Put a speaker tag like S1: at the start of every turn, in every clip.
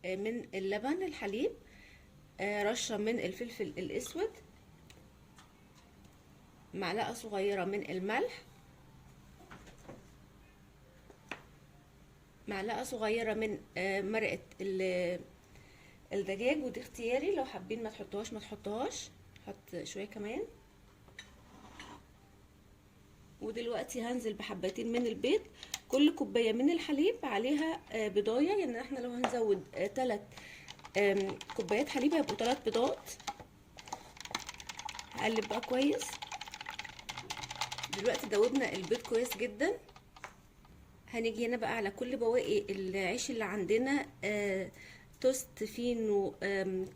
S1: من اللبن الحليب، رشة من الفلفل الاسود، معلقة صغيرة من الملح، معلقة صغيرة من مرقة الدجاج، ودي اختياري، لو حابين ما تحطوهاش ما تحطوهاش، حط شوية كمان. ودلوقتي هنزل بحبتين من البيض. كل كوباية من الحليب عليها بيضاية، يعني احنا لو هنزود 3 كوبايات حليب هيبقوا 3 بيضات. هقلب بقى كويس. دلوقتي دوبنا البيض كويس جدا. هنيجي هنا بقى على كل بواقي العيش اللي عندنا، توست، فينو،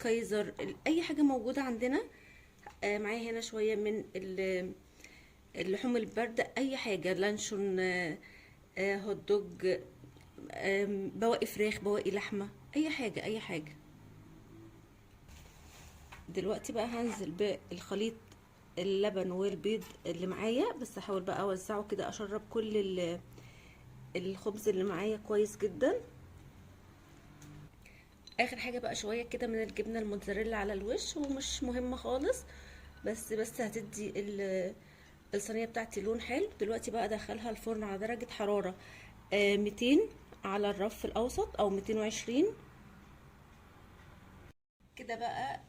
S1: كايزر، اي حاجة موجودة عندنا. معايا هنا شوية من اللحوم الباردة، اي حاجة، لانشون، هوت دوج، بواقي فراخ، بواقي لحمة، اي حاجة اي حاجة. دلوقتي بقى هنزل بالخليط اللبن والبيض اللي معايا، بس هحاول بقى اوزعه كده، اشرب كل الخبز اللي معايا كويس جدا. اخر حاجة بقى شوية كده من الجبنة الموتزاريلا على الوش، ومش مهمة خالص، بس هتدي الصينية بتاعتي لون حلو. دلوقتي بقى ادخلها الفرن على درجة حرارة 200 على الرف الاوسط او 220 كده. بقى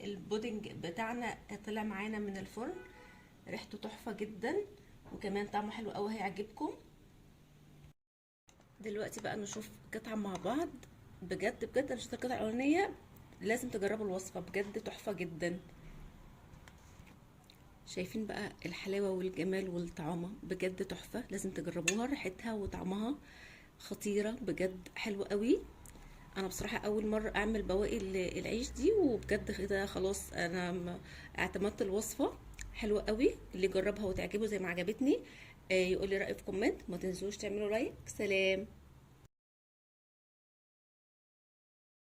S1: البودنج بتاعنا طلع معانا من الفرن، ريحته تحفة جدا، وكمان طعمه حلو قوي، هيعجبكم. دلوقتي بقى نشوف قطعة مع بعض. بجد بجد انا شفت القطعة الاولانية، لازم تجربوا الوصفة، بجد تحفة جدا. شايفين بقى الحلاوة والجمال والطعامة، بجد تحفة، لازم تجربوها، ريحتها وطعمها خطيرة، بجد حلوة قوي. انا بصراحة اول مرة اعمل بواقي العيش دي، وبجد كده خلاص انا اعتمدت الوصفة. حلوة قوي، اللي جربها وتعجبه زي ما عجبتني يقول لي رأيه في كومنت. ما تنسوش تعملوا لايك. سلام.